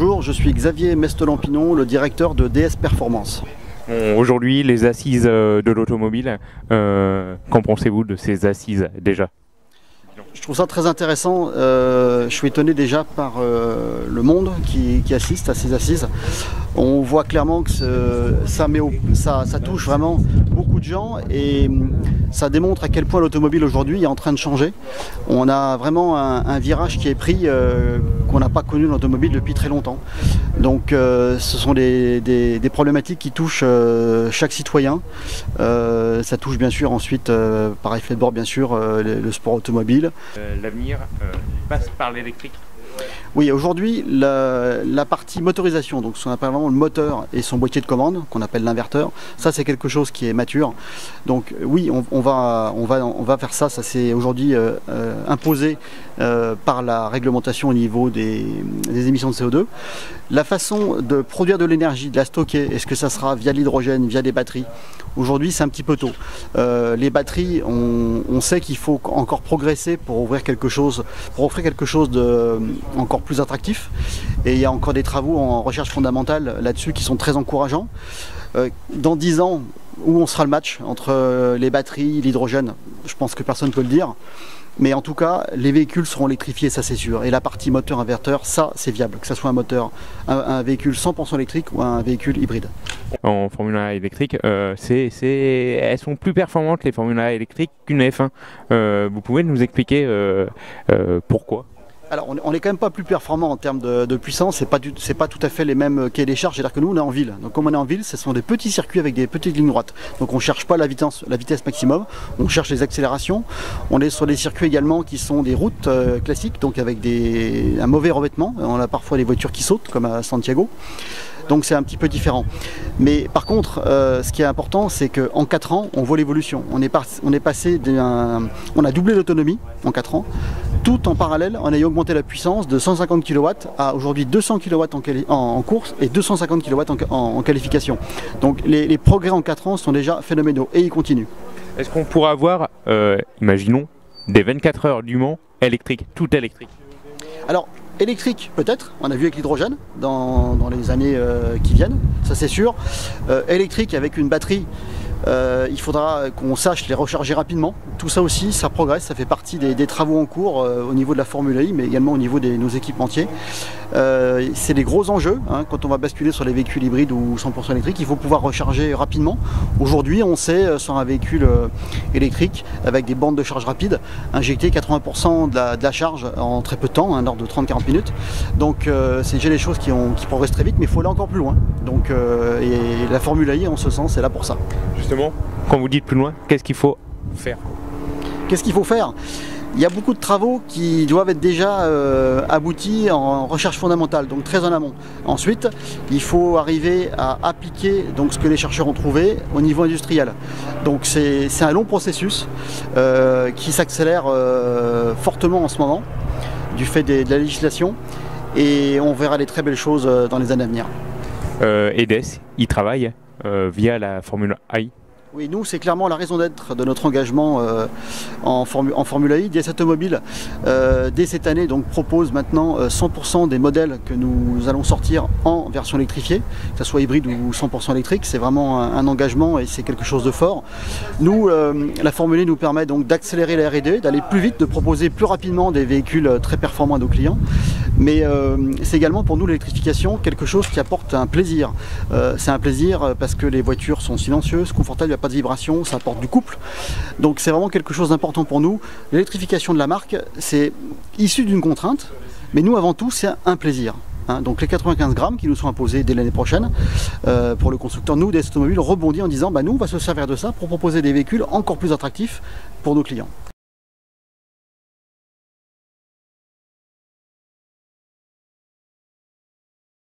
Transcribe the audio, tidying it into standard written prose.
Bonjour, je suis Xavier Mestelampinon, le directeur de DS Performance. Aujourd'hui, les assises de l'automobile, qu'en pensez-vous de ces assises déjà? Je trouve ça très intéressant. Je suis étonné déjà par le monde qui assiste à ces assises. On voit clairement que ça touche vraiment beaucoup de gens et ça démontre à quel point l'automobile aujourd'hui est en train de changer. On a vraiment un virage qui est pris qu'on n'a pas connu dans l'automobile depuis très longtemps. Donc ce sont des problématiques qui touchent chaque citoyen. Ça touche bien sûr ensuite par effet de bord bien sûr le sport automobile. L'avenir passe par l'électrique. Oui, aujourd'hui, la partie motorisation, donc ce qu'on appelle vraiment le moteur et son boîtier de commande, qu'on appelle l'inverteur, ça c'est quelque chose qui est mature. Donc oui, on va faire ça, ça c'est aujourd'hui imposé par la réglementation au niveau des émissions de CO2. La façon de produire de l'énergie, de la stocker, est-ce que ça sera via l'hydrogène, via des batteries? Aujourd'hui c'est un petit peu tôt. Les batteries, on sait qu'il faut encore progresser pour offrir quelque chose de encore plus attractif, et il y a encore des travaux en recherche fondamentale là-dessus qui sont très encourageants. Dans 10 ans, où on sera le match entre les batteries, l'hydrogène, je pense que personne ne peut le dire, mais en tout cas les véhicules seront électrifiés, ça c'est sûr, et la partie moteur inverteur, ça c'est viable, que ce soit un véhicule 100% électrique ou un véhicule hybride. En Formule 1 électrique, elles sont plus performantes les Formule 1 électriques qu'une F1. Vous pouvez nous expliquer pourquoi? Alors on n'est quand même pas plus performant en termes de puissance, c'est pas tout à fait les mêmes cahiers des charges, c'est-à-dire que nous on est en ville. Donc comme on est en ville, ce sont des petits circuits avec des petites lignes droites. Donc on ne cherche pas la vitesse maximum, on cherche les accélérations. On est sur des circuits également qui sont des routes classiques, donc avec un mauvais revêtement. On a parfois des voitures qui sautent, comme à Santiago. Donc c'est un petit peu différent. Mais par contre, ce qui est important, c'est qu'en 4 ans, on voit l'évolution. On a doublé l'autonomie en 4 ans, tout en parallèle en ayant augmenté la puissance de 150 kW à aujourd'hui 200 kW en course et 250 kW en qualification. Donc les progrès en 4 ans sont déjà phénoménaux et ils continuent. Est-ce qu'on pourra avoir, imaginons, des 24 heures du Mans électriques, tout électrique? Alors, électrique peut-être, on a vu avec l'hydrogène dans les années qui viennent, ça c'est sûr. Électrique avec une batterie, il faudra qu'on sache les recharger rapidement. Tout ça aussi, ça progresse, ça fait partie des travaux en cours au niveau de la Formule I, mais également au niveau de nos équipementiers. C'est des gros enjeux, hein, quand on va basculer sur les véhicules hybrides ou 100% électriques, il faut pouvoir recharger rapidement. Aujourd'hui, on sait, sur un véhicule électrique, avec des bandes de charge rapide, injecter 80% de la charge en très peu de temps, un ordre de 30-40 minutes. Donc c'est déjà des choses qui progressent très vite, mais il faut aller encore plus loin. Donc, et la Formule I, en ce sens, est là pour ça. Justement, quand vous dites plus loin, qu'est-ce qu'il faut faire? Qu'est-ce qu'il faut faire? Il y a beaucoup de travaux qui doivent être déjà aboutis en recherche fondamentale, donc très en amont. Ensuite, il faut arriver à appliquer donc, ce que les chercheurs ont trouvé au niveau industriel. Donc c'est un long processus qui s'accélère fortement en ce moment, du fait de la législation, et on verra des très belles choses dans les années à venir. EDS, il travaille via la Formule I. Oui, nous, c'est clairement la raison d'être de notre engagement en Formule I. DS Automobile, dès cette année, donc, propose maintenant 100% des modèles que nous allons sortir en version électrifiée, que ce soit hybride ou 100% électrique. C'est vraiment un engagement et c'est quelque chose de fort. Nous, la Formule I nous permet donc d'accélérer la R&D, d'aller plus vite, de proposer plus rapidement des véhicules très performants à nos clients. Mais c'est également pour nous l'électrification quelque chose qui apporte un plaisir. C'est un plaisir parce que les voitures sont silencieuses, confortables, il n'y a pas de vibration, ça apporte du couple. Donc c'est vraiment quelque chose d'important pour nous. L'électrification de la marque, c'est issu d'une contrainte, mais nous avant tout c'est un plaisir. Hein, donc les 95 grammes qui nous sont imposés dès l'année prochaine, pour le constructeur, nous, DS Automobile, rebondit en disant nous on va se servir de ça pour proposer des véhicules encore plus attractifs pour nos clients.